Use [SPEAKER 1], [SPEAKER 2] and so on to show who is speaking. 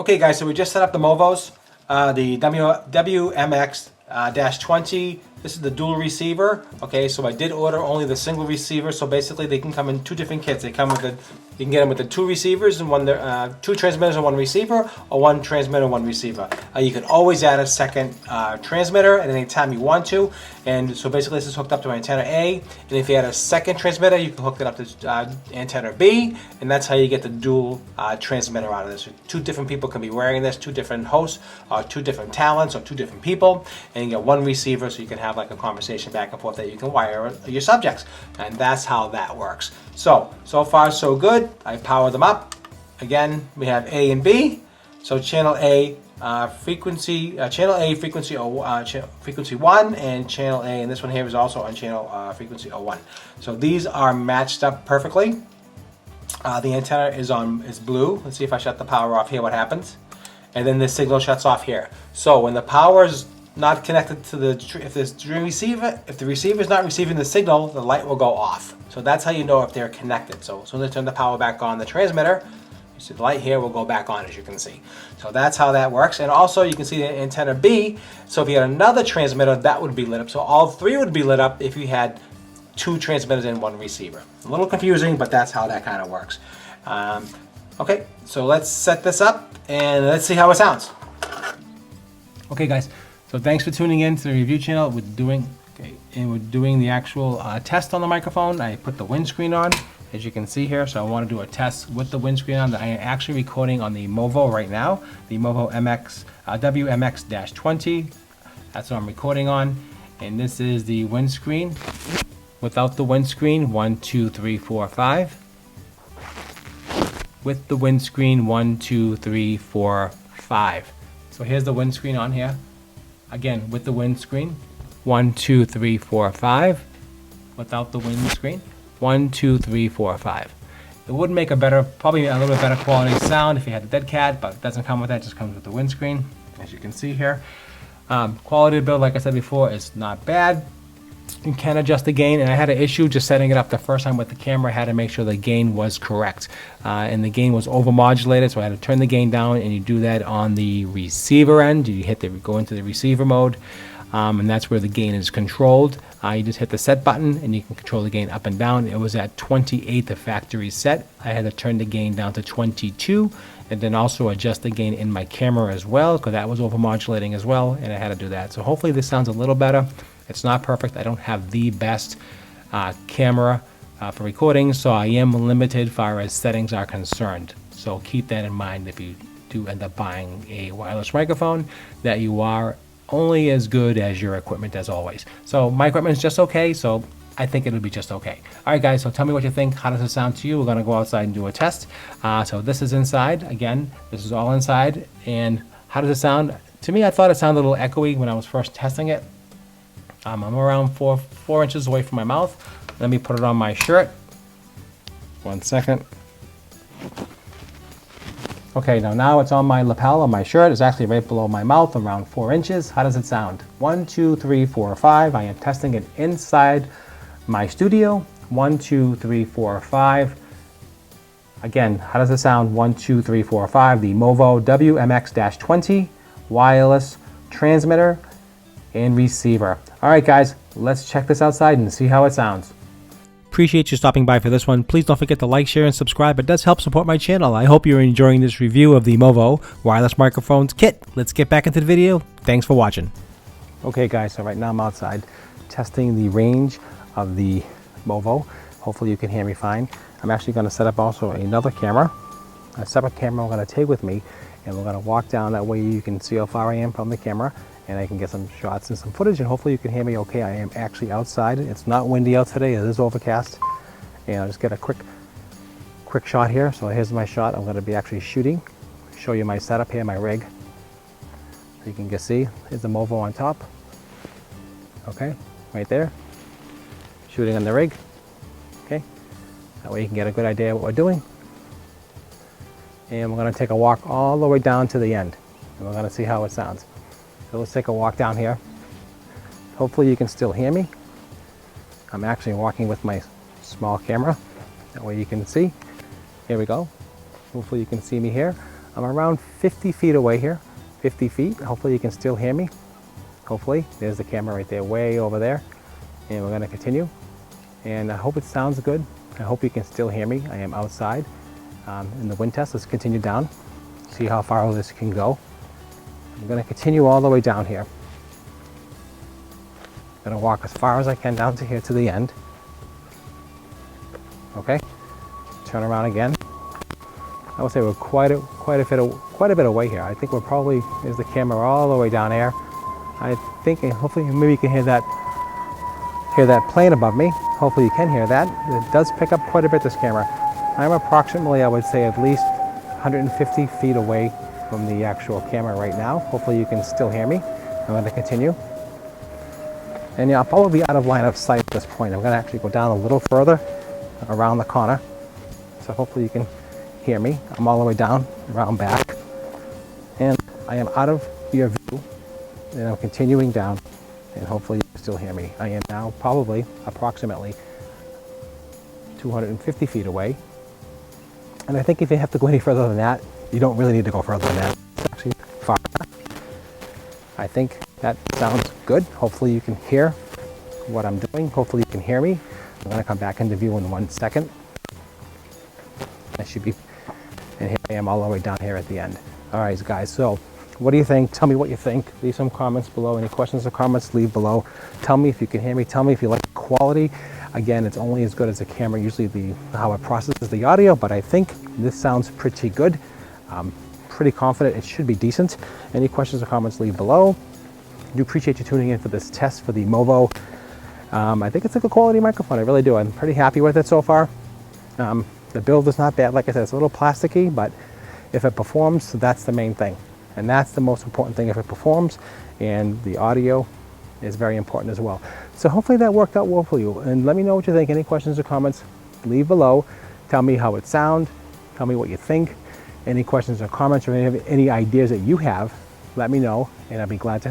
[SPEAKER 1] Okay guys, so we just set up the Movos, the wmx-20. This is the dual receiver. Okay, so I did order only the single receiver, so basically they can come in two different kits. They come with you can get them with the two receivers and two transmitters and one receiver, or one transmitter, one receiver. You can always add a second transmitter at any time you want to. And so basically this is hooked up to antenna A, and if you add a second transmitter, you can hook it up to antenna B, and that's how you get the dual transmitter out of this. So two different people can be wearing this, two different hosts, or two different talents, or two different people, and you get one receiver so you can have like a conversation back and forth that you can wire your subjects, and that's how that works. So far so good. I power them up. Again, we have A and B. So channel A frequency 1, and channel A, and this one here is also on channel frequency 01. So these are matched up perfectly. The antenna is blue. Let's see if I shut the power off here, what happens. And then the signal shuts off here. So when the power is not connected to if the receiver is not receiving the signal, the light will go off. So that's how you know if they're connected. So as soon as I turn the power back on the transmitter, you see the light here will go back on, as you can see. So that's how that works. And also you can see the antenna B. So if you had another transmitter, that would be lit up. So all three would be lit up if you had two transmitters and one receiver. A little confusing, but that's how that kind of works. Okay, so let's set this up and let's see how it sounds. Okay guys, so thanks for tuning in to the review channel. We're doing the actual test on the microphone. I put the windscreen on, as you can see here. So I want to do a test with the windscreen on. I am actually recording on the Movo right now, the Movo wmx-20. That's what I'm recording on. And this is the windscreen. Without the windscreen, 1, 2, 3, 4, 5. With the windscreen, 1, 2, 3, 4, 5. So here's the windscreen on here. Again, with the windscreen, 1, 2, 3, 4, 5. Without the windscreen, 1, 2, 3, 4, 5. It would make probably a little bit better quality sound if you had the dead cat, but it doesn't come with that. It just comes with the windscreen, as you can see here. Quality of build, like I said before, is not bad. You can adjust the gain, and I had an issue just setting it up the first time with the camera. I had to make sure the gain was correct, and the gain was overmodulated, so I had to turn the gain down, and you do that on the receiver end. You go into the receiver mode, and that's where the gain is controlled. You just hit the set button, and you can control the gain up and down. It was at 28, the factory set. I had to turn the gain down to 22, and then also adjust the gain in my camera as well, because that was overmodulating as well, and I had to do that. So hopefully this sounds a little better. It's not perfect. I don't have the best camera for recording, so I am limited as far as settings are concerned. So keep that in mind if you do end up buying a wireless microphone, that you are only as good as your equipment as always. So my equipment is just okay, so I think it'll be just okay. All right guys, so tell me what you think. How does it sound to you? We're gonna go outside and do a test. So this is inside. Again, this is all inside. And how does it sound? To me, I thought it sounded a little echoey when I was first testing it. I'm around 4 inches away from my mouth. Let me put it on my shirt. 1 second. Okay, now it's on my lapel of my shirt. It's actually right below my mouth, around 4 inches. How does it sound? 1, 2, 3, 4, 5. I am testing it inside my studio. 1, 2, 3, 4, 5. Again, how does it sound? 1, 2, 3, 4, 5. The Movo wmx-20 wireless transmitter and receiver. All right guys, let's check this outside and see how it sounds. Appreciate you stopping by for this one. Please don't forget to like, share, and subscribe. It does help support my channel. I hope you're enjoying this review of the Movo wireless microphones kit. Let's get back into the video. Thanks for watching. Okay guys, so right now I'm outside testing the range of the Movo. Hopefully you can hear me fine. I'm actually going to set up also another camera, a separate camera I'm going to take with me, and we're going to walk down. That way you can see how far I am from the camera, and I can get some shots and some footage, and hopefully you can hear me okay. I am actually outside. It's not windy out today. It is overcast. And I'll just get a quick shot here. So here's my shot. I'm going to be actually shooting. Show you my setup here, my rig. So you can just see. Here's the Movo on top. Okay, right there. Shooting on the rig. Okay. That way you can get a good idea of what we're doing. And we're going to take a walk all the way down to the end. And we're going to see how it sounds. So let's take a walk down here. Hopefully you can still hear me. I'm actually walking with my small camera. That way you can see. Here we go. Hopefully you can see me here. I'm around 50 feet away here, 50 feet. Hopefully you can still hear me. Hopefully. There's the camera right there, way over there. And we're going to continue. And I hope it sounds good. I hope you can still hear me. I am outside in the wind test. Let's continue down, see how far this can go. I'm going to continue all the way down here. I'm going to walk as far as I can down to here to the end. Okay, turn around again. I would say we're quite a bit away here. I think we're probably, there's the camera all the way down there. I think, and hopefully maybe you can hear that plane above me. Hopefully you can hear that. It does pick up quite a bit, this camera. I'm approximately, I would say, at least 150 feet away from the actual camera right now. Hopefully you can still hear me. I'm going to continue. And yeah, I'll probably be out of line of sight at this point. I'm going to actually go down a little further around the corner. So hopefully you can hear me. I'm all the way down, around back. And I am out of your view. And I'm continuing down. And hopefully you can still hear me. I am now probably approximately 250 feet away. And I think if you have to go any further than that, you don't really need to go further than that. It's actually far enough. I think that sounds good. Hopefully you can hear what I'm doing. Hopefully you can hear me. I'm going to come back into view in 1 second. I should be, and here I am all the way down here at the end. All right, guys, so what do you think? Tell me what you think. Leave some comments below. Any questions or comments, leave below. Tell me if you can hear me. Tell me if you like the quality. Again, it's only as good as the camera, usually how it processes the audio, but I think this sounds pretty good. Pretty confident it should be decent. Any questions or comments, leave below. I do appreciate you tuning in for this test for the Movo. I think it's a good quality microphone. I really do. I'm pretty happy with it so far. The build is not bad. Like I said, it's a little plasticky, but if it performs, that's the main thing. And that's the most important thing, if it performs, and the audio is very important as well. So hopefully that worked out well for you. And let me know what you think. Any questions or comments, leave below. Tell me how it sounds. Tell me what you think. Any questions or comments or any ideas that you have, let me know, and I'll be glad to